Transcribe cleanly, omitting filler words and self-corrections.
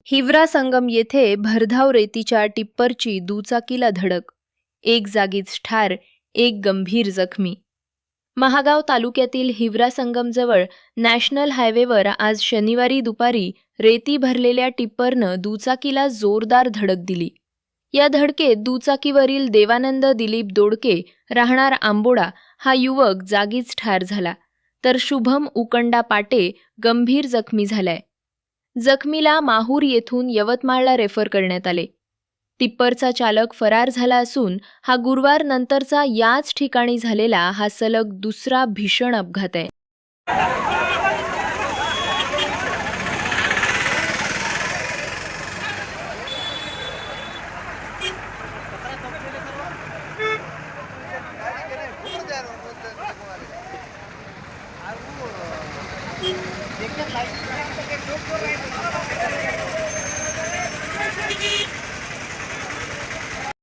हिवरा संगम येथे भरधाव रेतीच्या टिप्परची दुचाकीला धडक. एक जागीच ठार, एक गंभीर जखमी. महागाव तालुक्यातील हिवरा संगमजवळ नॅशनल हायवेवर आज शनिवारी दुपारी रेती भरलेल्या टिप्परनं दुचाकीला जोरदार धडक दिली. या धडकेत दुचाकीवरील देवानंद दिलीप दोडके राहणार आंबोडा हा युवक जागीच ठार झाला, तर शुभम उकंडा पाटे गंभीर जखमी झालाय. जखमीला माहूर येथून यवतमाळला रेफर करण्यात आले. टिप्परचा चालक फरार झाला असून हा गुरुवार नंतरचा याच ठिकाणी झालेला हा सलग दुसरा भीषण अपघात आहे.